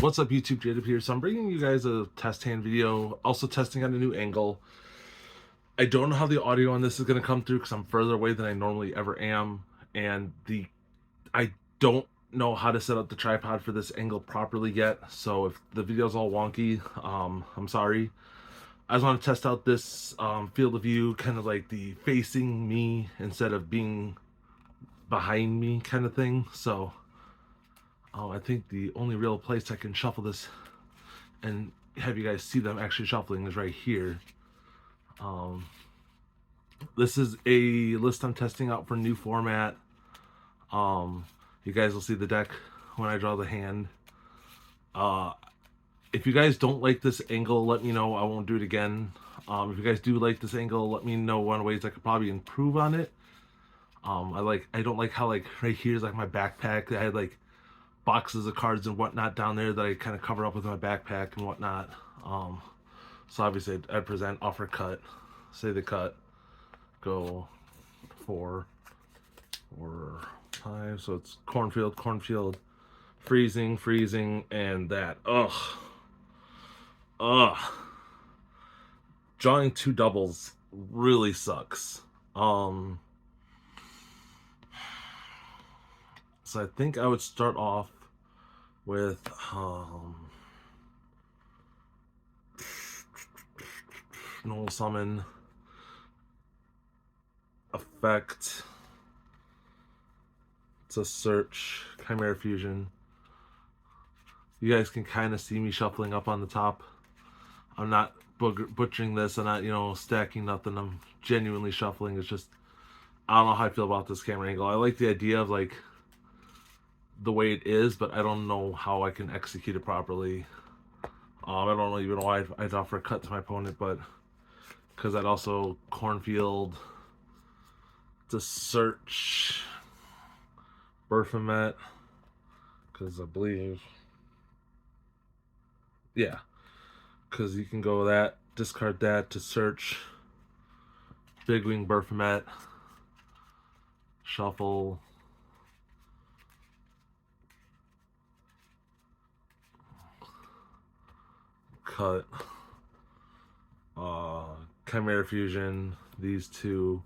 What's up, YouTube? Jada here. So I'm bringing you guys a test hand video, also testing on a new angle. I don't know how the audio on this is going to come through because I'm further away than I normally ever am, and I don't know how to set up the tripod for this angle properly yet. So if the video's all wonky, I'm sorry. I just want to test out this field of view, kind of like the facing me instead of being behind me kind of thing. So I think the only real place I can shuffle this and have you guys see them actually shuffling is right here. This is a list I'm testing out for new format. You guys will see the deck when I draw the hand. If you guys don't like this angle, let me know. I won't do it again. If you guys do like this angle, let me know one ways I could probably improve on it. I don't like how like right here is like my backpack. I had like boxes of cards and whatnot down there that I kind of cover up with my backpack and whatnot. So obviously I'd present offer cut, say the cut, go 4 or 5. So it's cornfield, freezing, and that. Ugh. Drawing 2 doubles really sucks. So I think I would start off with null summon, effect, it's a search, Chimera fusion. You guys can kind of see me shuffling up on the top. I'm not butchering this. I'm not, stacking nothing. I'm genuinely shuffling. It's just, I don't know how I feel about this camera angle. I like the idea of like the way it is, but I don't know how I can execute it properly. I don't even know why I'd offer a cut to my opponent, but because I'd also cornfield to search Berfamet, because I believe, yeah, because you can go that, discard that to search Big Wing Berfamet, shuffle, cut, Chimera fusion, these two,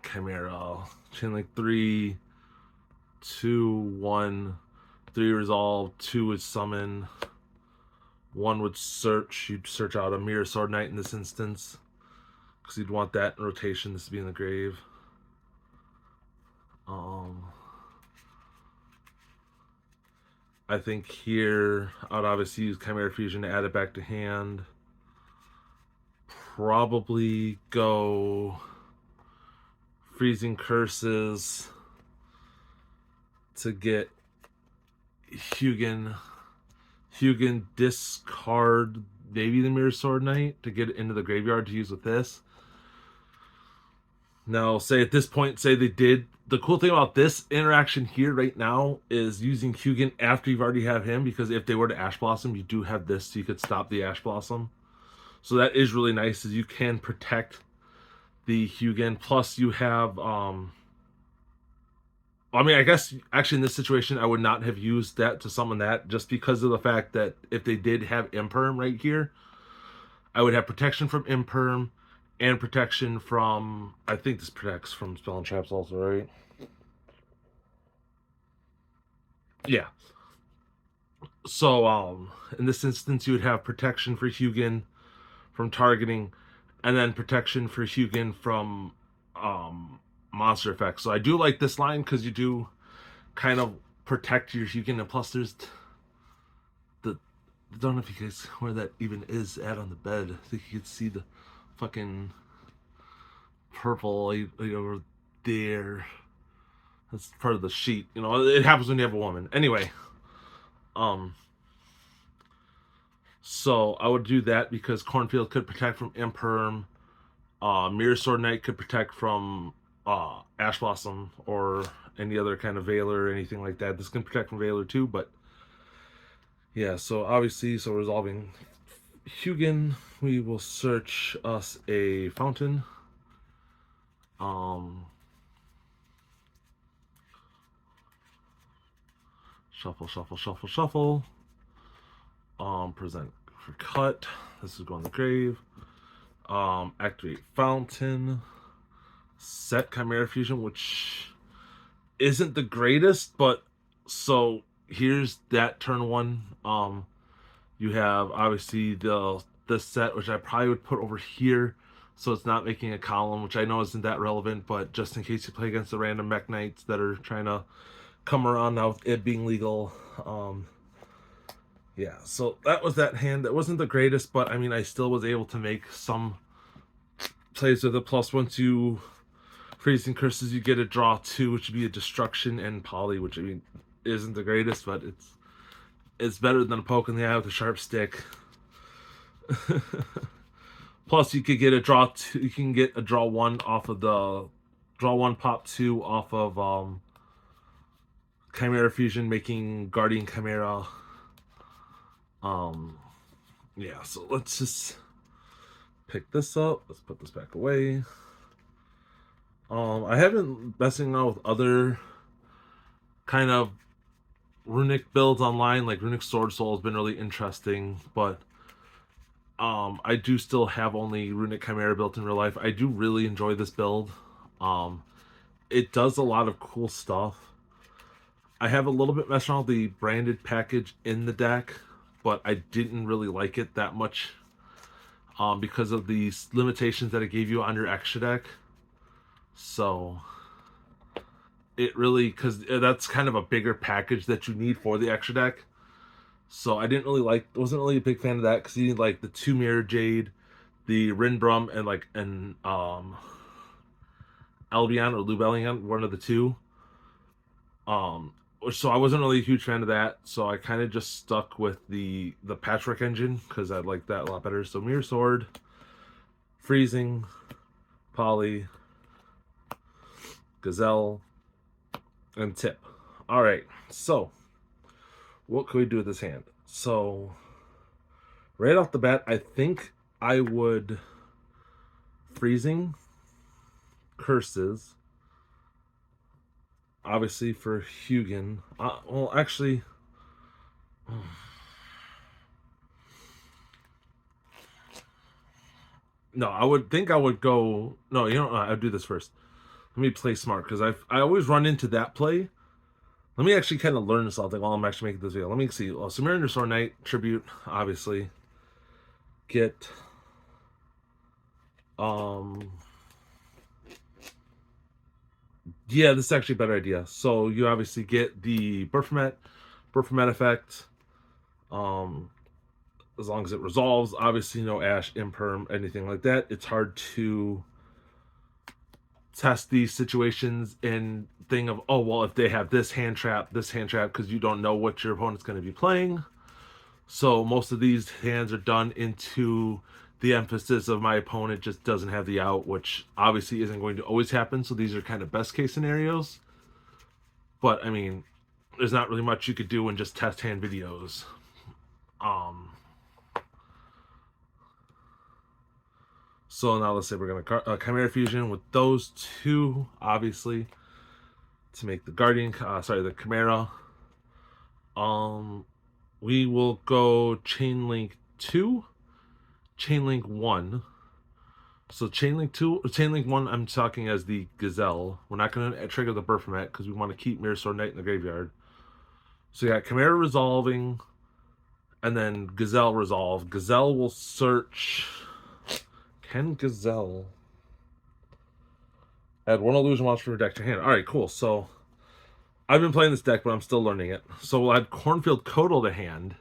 Chimera, chain link 3, 2, 1, 3 resolve, 2 would summon, 1 would search. You'd search out a Mirror Sword Knight in this instance because you'd want that in rotation, this to be in the grave. I think here I'd obviously use Chimera Fusion to add it back to hand. Probably go Freezing Curses to get Hugin discard maybe the Mirror Sword Knight to get it into the graveyard to use with this. Now, say at this point, say they did. The cool thing about this interaction here right now is using Hugin after you've already have him, because if they were to Ash Blossom, you do have this, so you could stop the Ash Blossom. So that is really nice, is you can protect the Hugin. Plus you have, I guess actually in this situation, I would not have used that to summon that, just because of the fact that if they did have Imperm right here, I would have protection from Imperm and protection from, I think this protects from Spell and Traps also, right? Yeah. So, in this instance, you would have protection for Hugin from targeting, and then protection for Hugin from monster effects. So I do like this line because you do kind of protect your Hugin, and plus there's I don't know if you guys where that even is at on the bed. I think you can see the fucking purple over there. That's part of the sheet. It happens when you have a woman. Anyway, so I would do that because Cornfield could protect from Imperm. Mirror Sword Knight could protect from Ash Blossom or any other kind of Veiler or anything like that. This can protect from Veiler too, but yeah, so obviously, so resolving Hugin, we will search us a fountain. Shuffle, shuffle, shuffle, shuffle. Present for cut. This is going to the grave. Activate Fountain. Set Chimera Fusion, which isn't the greatest, but so here's that turn one. You have obviously this set, which I probably would put over here, so it's not making a column, which I know isn't that relevant, but just in case you play against the random mech knights that are trying to come around now, it being legal. Yeah, so that was that hand. That wasn't the greatest, but I mean, I still was able to make some plays with it. Plus, once you freezing curses, you get a draw 2, which would be a destruction and poly, which I mean isn't the greatest, but it's better than a poke in the eye with a sharp stick. Plus, you could get a draw 2. You can get a draw 1 off of the draw 1 pop 2 off of Chimera Fusion, making Guardian Chimera. Yeah, so let's just pick this up. Let's put this back away. I haven't messing around with other kind of Runick builds online, like Runick Sword Soul has been really interesting, but I do still have only Runick Chimera built in real life. I do really enjoy this build. It does a lot of cool stuff. I have a little bit messed around with the branded package in the deck, but I didn't really like it that much because of the limitations that it gave you on your extra deck. So it really, because that's kind of a bigger package that you need for the extra deck. So I didn't really wasn't really a big fan of that, because you need like the 2 Mirror Jade, the Rinbrum, and like an Albion or Lubellion, one of the two. So I wasn't really a huge fan of that. So I kind of just stuck with the Patchwork engine, because I like that a lot better. So Mirror Sword, Freezing, Poly, Gazelle, and Tip. Alright, so what could we do with this hand? So right off the bat, I think I would Freezing Curses, obviously for Hugin. Well, actually, no, I would go. No, you know, I'd do this first. Let me play smart, because I always run into that play. Let me actually kind of learn something while I'm actually making this video. Let me see. Well, Chimera Sword Knight Tribute, obviously. Get yeah, this is actually a better idea. So you obviously get the Berfomet effect. As long as it resolves, obviously no Ash, Imperm, anything like that. It's hard to test these situations in thing of, oh, well, if they have this hand trap, because you don't know what your opponent's going to be playing. So most of these hands are done into the emphasis of my opponent just doesn't have the out, which obviously isn't going to always happen. So these are kind of best case scenarios. But I mean, there's not really much you could do in just test hand videos. So now let's say we're going to Chimera Fusion with those two, obviously, to make the Guardian, the Chimera. We will go Chain Link 2, Chain Link 1. So Chain Link 1, I'm talking as the Gazelle. We're not going to trigger the Berfomet, because we want to keep Mirror Sword Knight in the graveyard. So you got Chimera resolving, and then Gazelle resolve. Gazelle will search. Can Gazelle add 1 illusion monster from your deck to your hand? Alright, cool. So I've been playing this deck, but I'm still learning it. So we'll add Cornfield Codal to hand.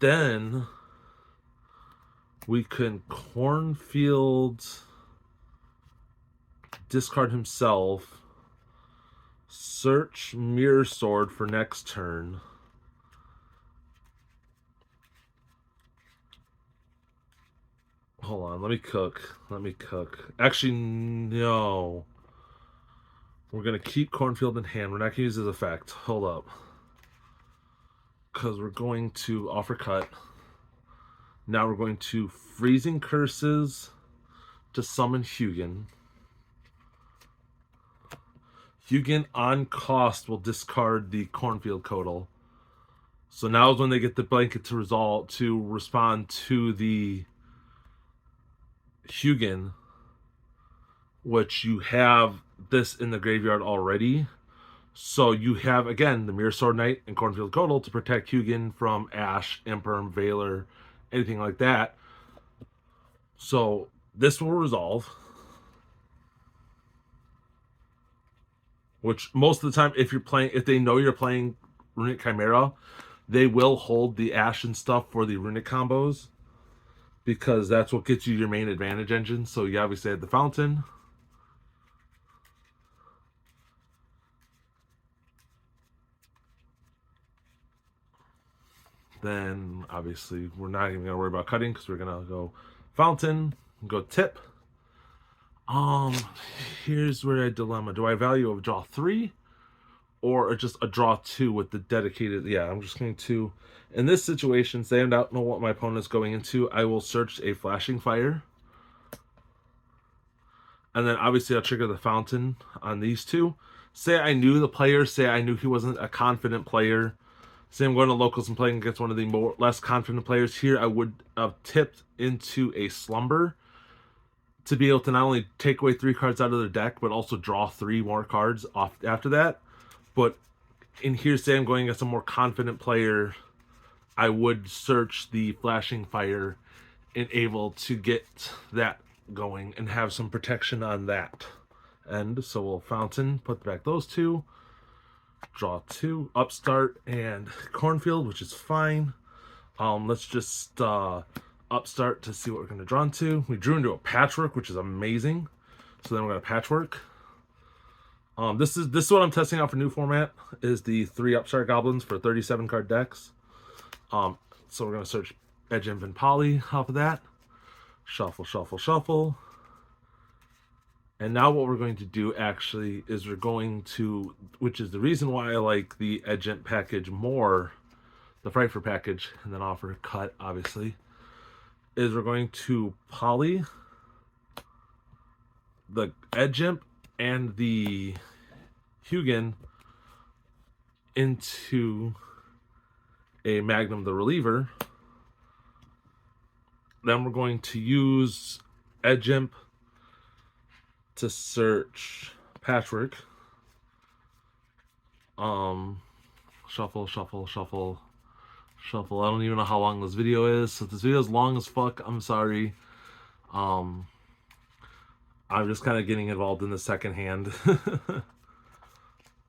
Then we can Cornfield discard himself, search Mirror Sword for next turn. Hold on, let me cook. Actually, no. We're going to keep Cornfield in hand. We're not going to use his effect. Hold up. Because we're going to offer cut. Now we're going to Freezing Curses to summon Hugin. Hugin on cost will discard the Cornfield Codal. So now is when they get the blanket to respond to the Hugin, which you have this in the graveyard already. So you have, again, the Mirror Sword Knight and Cornfield Codal to protect Hugin from Ash, Imperm, Valor, anything like that. So this will resolve. Which most of the time, if they know you're playing Runick Chimera, they will hold the Ash and stuff for the Runick combos, because that's what gets you your main advantage engine. So you obviously had the Fountain. Then obviously we're not even gonna worry about cutting because we're gonna go Fountain, go Tip. Here's where I dilemma. Do I value a draw 3 or just a draw 2 with the dedicated? Yeah, I'm just going to, in this situation, say I don't know what my opponent is going into, I will search a Flashing Fire. And then obviously I'll trigger the Fountain on these two. Say I knew the player, say I knew he wasn't a confident player. Say I'm going to locals and playing against one of the less confident players here, I would have tipped into a Slumber to be able to not only take away 3 cards out of their deck, but also draw 3 more cards off after that. But in here, say I'm going against a more confident player, I would search the Flashing Fire and able to get that going and have some protection on that end. So we'll Fountain, put back those 2, draw 2, Upstart and Cornfield, which is fine. Let's just Upstart to see what we're going to draw into. We drew into a Patchwork, which is amazing. So then we're going to Patchwork. This is what I'm testing out for new format, is the 3 Upstart Goblins for 37 card decks. So we're going to search Edge Imp and Poly off of that. Shuffle, shuffle, shuffle. And now what we're going to do actually is we're going to, which is the reason why I like the Edge Imp package more, the Frightfur package, and then offer a cut, obviously, is we're going to Poly the Edge Imp and the Hugin into a Magnum the Reliever. Then we're going to use Edge Imp to search Patchwork. Shuffle, shuffle, shuffle, shuffle. I don't even know how long this video is. So if this video is long as fuck, I'm sorry. I'm just kind of getting involved in the second hand.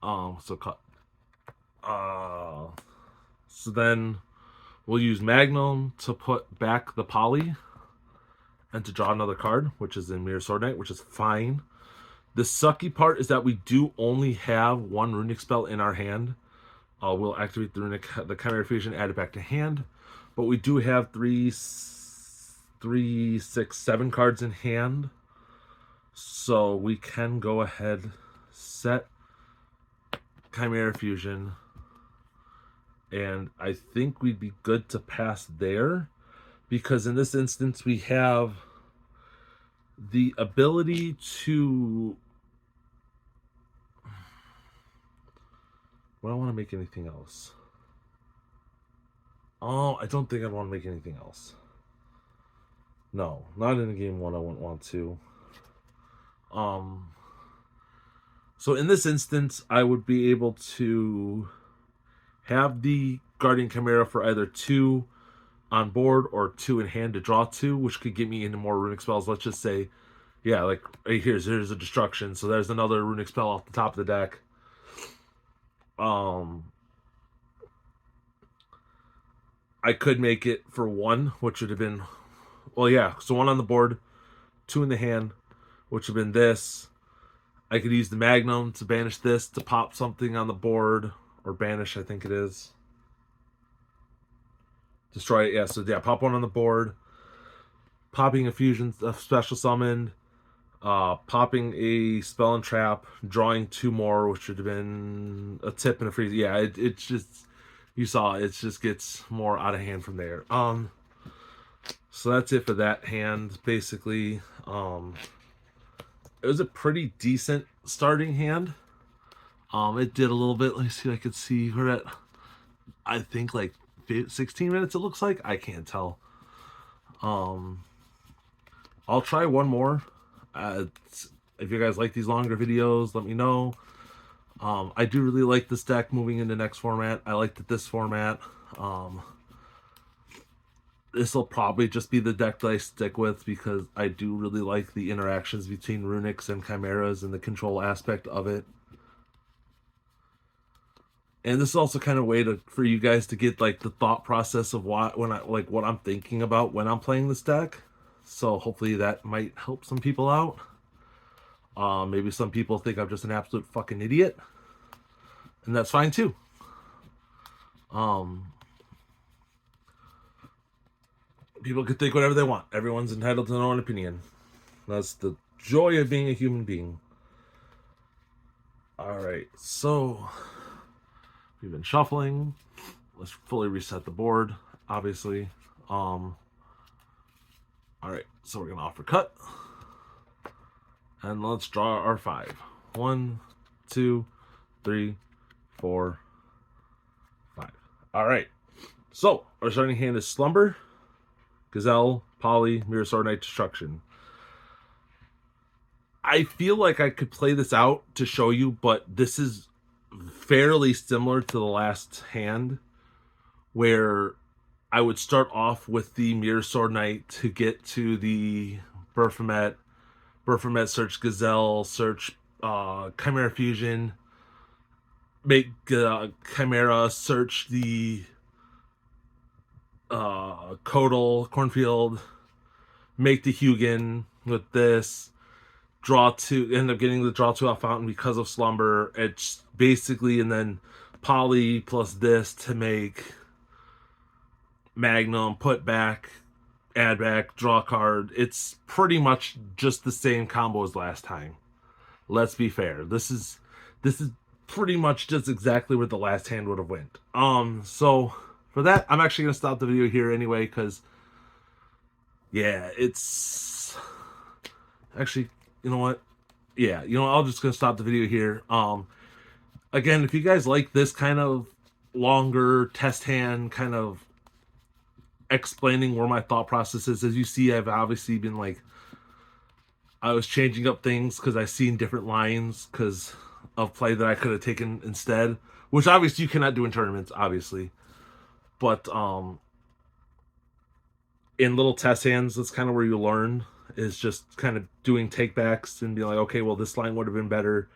So cut. So then we'll use Magnum to put back the Poly and to draw another card, which is in Mirror Sword Knight, which is fine. The sucky part is that we do only have 1 Runick spell in our hand. We'll activate the Runick, the Chimera Fusion, add it back to hand. But we do have 3, 6, 7 cards in hand. So we can go ahead, set Chimera Fusion, and I think we'd be good to pass there, because in this instance we have the ability to... I don't want to make anything else. Oh, I don't think I want to make anything else. No, not in game 1 I wouldn't want to. So in this instance, I would be able to have the Guardian Chimera for either 2 on board or 2 in hand to draw 2, which could get me into more Runick spells. Let's just say, yeah, like right here's a Destruction, so there's another Runick spell off the top of the deck. I could make it for 1, which would have been, well, yeah, so 1 on the board, 2 in the hand, which would have been this. I could use the Magnum to banish this to pop something on the board, or banish, I think it is. Destroy it, yeah, so yeah, pop 1 on the board, popping a fusion, a special summon, popping a spell and trap, drawing 2 more, which would have been a tip and a freeze. Yeah, it's just, you saw, it just gets more out of hand from there. So that's it for that hand, basically. It was a pretty decent starting hand. It did a little bit. Let me see if I could see. We're at, I think, like 16 minutes, it looks like. I can't tell. I'll try one more. If you guys like these longer videos, let me know. I do really like this deck moving into next format. I liked it this format. This will probably just be the deck that I stick with because I do really like the interactions between Runicks and Chimeras and the control aspect of it. And this is also kind of a way for you guys to get like the thought process of what I'm thinking about when I'm playing this deck. So hopefully that might help some people out. Maybe some people think I'm just an absolute fucking idiot, and that's fine too. People can think whatever they want. Everyone's entitled to their own opinion. That's the joy of being a human being. All right, so we've been shuffling. Let's fully reset the board, obviously. All right, so we're gonna offer cut, and let's draw our 5. 1, 2, 3, 4, 5. All right, so our starting hand is Slumber, Gazelle, Poly, Mirror Sword Knight, Destruction. I feel like I could play this out to show you, but this is fairly similar to the last hand, where I would start off with the Mirror Sword Knight to get to the Baphomet, search Gazelle, search Chimera Fusion, make Chimera, search the Codal, Cornfield, make the Hugin with this, draw 2, end up getting the draw 2 off Fountain because of Slumber. It's basically, and then Poly plus this to make Magnum, put back, add back, draw card. It's pretty much just the same combo as last time. Let's be fair. This is pretty much just exactly where the last hand would have went. So for that, I'm actually gonna stop the video here anyway, because yeah, it's actually, you know what? Yeah, I'm just gonna stop the video here. Again, if you guys like this kind of longer test hand kind of explaining where my thought process is, as you see, I've obviously been like, I was changing up things because I seen different lines because of play that I could have taken instead, which obviously you cannot do in tournaments, obviously. But in little test hands, that's kind of where you learn, is just kind of doing takebacks and be like, okay, well, this line would have been better.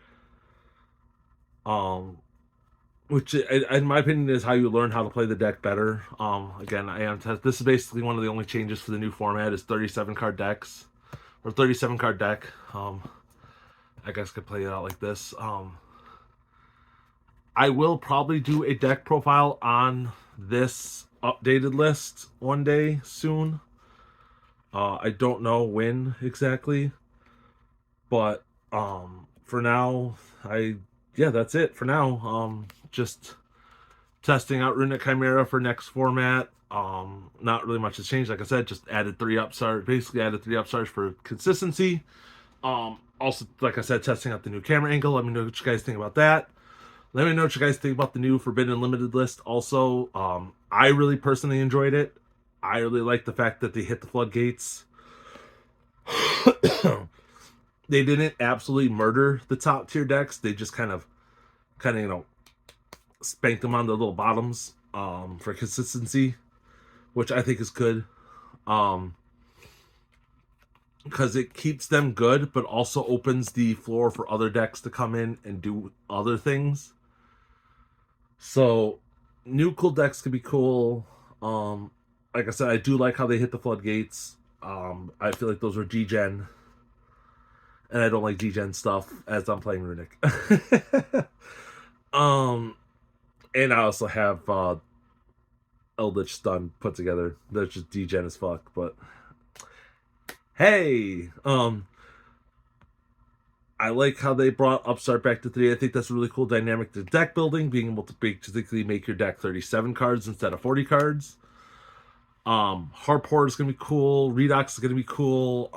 Which, in my opinion, is how you learn how to play the deck better. Again, this is basically one of the only changes for the new format is 37 card decks, or 37 card deck. I guess could play it out like this. I will probably do a deck profile on this updated list one day soon. I don't know when exactly, but for now, that's it for now. Just testing out Runick Chimera for next format. Not really much has changed. Like I said, just added 3 upstarts. Basically added 3 upstarts for consistency. Also, like I said, testing out the new camera angle. Let me know what you guys think about that. Let me know what you guys think about the new Forbidden Limited list. Also, I really personally enjoyed it. I really like the fact that they hit the floodgates. They didn't absolutely murder the top tier decks. They just kind of spanked them on the little bottoms for consistency, which I think is good. Because it keeps them good, but also opens the floor for other decks to come in and do other things. So, new cool decks could be cool. Like I said, I do like how they hit the floodgates. I feel like those are G-Gen. And I don't like G-Gen stuff as I'm playing Runick. And I also have Eldritch Stun put together. That's just D-Gen as fuck, but hey, I like how they brought Upstart back to 3. I think that's a really cool dynamic to deck building, being able to basically make your deck 37 cards instead of 40 cards. Harport is going to be cool. Redox is going to be cool.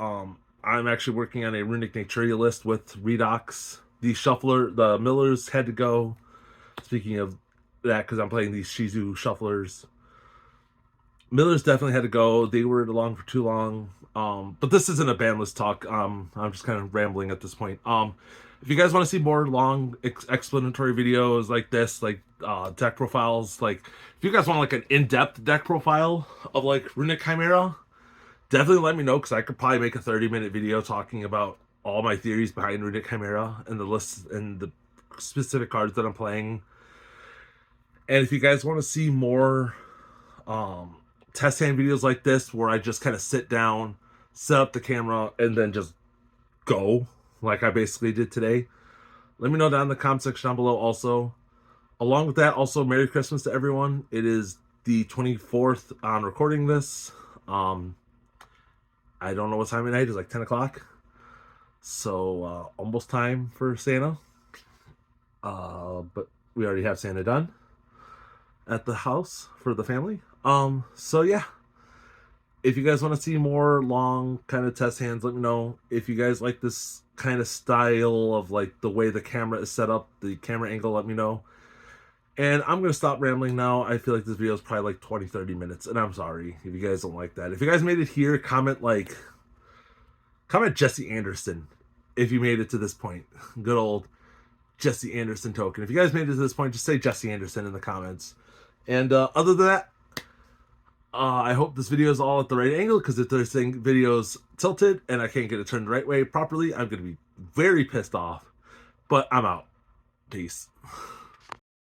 I'm actually working on a Runick Naturia list with Redox. The shuffler, the millers had to go. Speaking of that, because I'm playing these Shizu shufflers, millers definitely had to go. They were along for too long. But this isn't a bandless talk. I'm just kind of rambling at this point. If you guys want to see more long explanatory videos like this, like deck profiles, like if you guys want like an in-depth deck profile of like Runick Chimera, definitely let me know, because I could probably make a 30-minute video talking about all my theories behind Runick Chimera and the lists and the specific cards that I'm playing. And if you guys want to see more test hand videos like this, where I just kind of sit down, set up the camera, and then just go, like I basically did today, let me know down in the comment section down below. Also, along with that, also Merry Christmas to everyone. It is the 24th on recording this. I don't know what time of night. It's like 10 o'clock. So almost time for Santa. But we already have Santa done at the house for the family. So yeah. If you guys want to see more long kind of test hands, let me know. If you guys like this kind of style of like the way the camera is set up, the camera angle, let me know. And I'm going to stop rambling now. I feel like this video is probably like 20-30 minutes, and I'm sorry if you guys don't like that. If you guys made it here, comment Jesse Anderson if you made it to this point. Good old Jesse Anderson token. If you guys made it to this point, just say Jesse Anderson in the comments. And other than that, I hope this video is all at the right angle, because if this video's tilted and I can't get it turned the right way properly, I'm going to be very pissed off. But I'm out. Peace.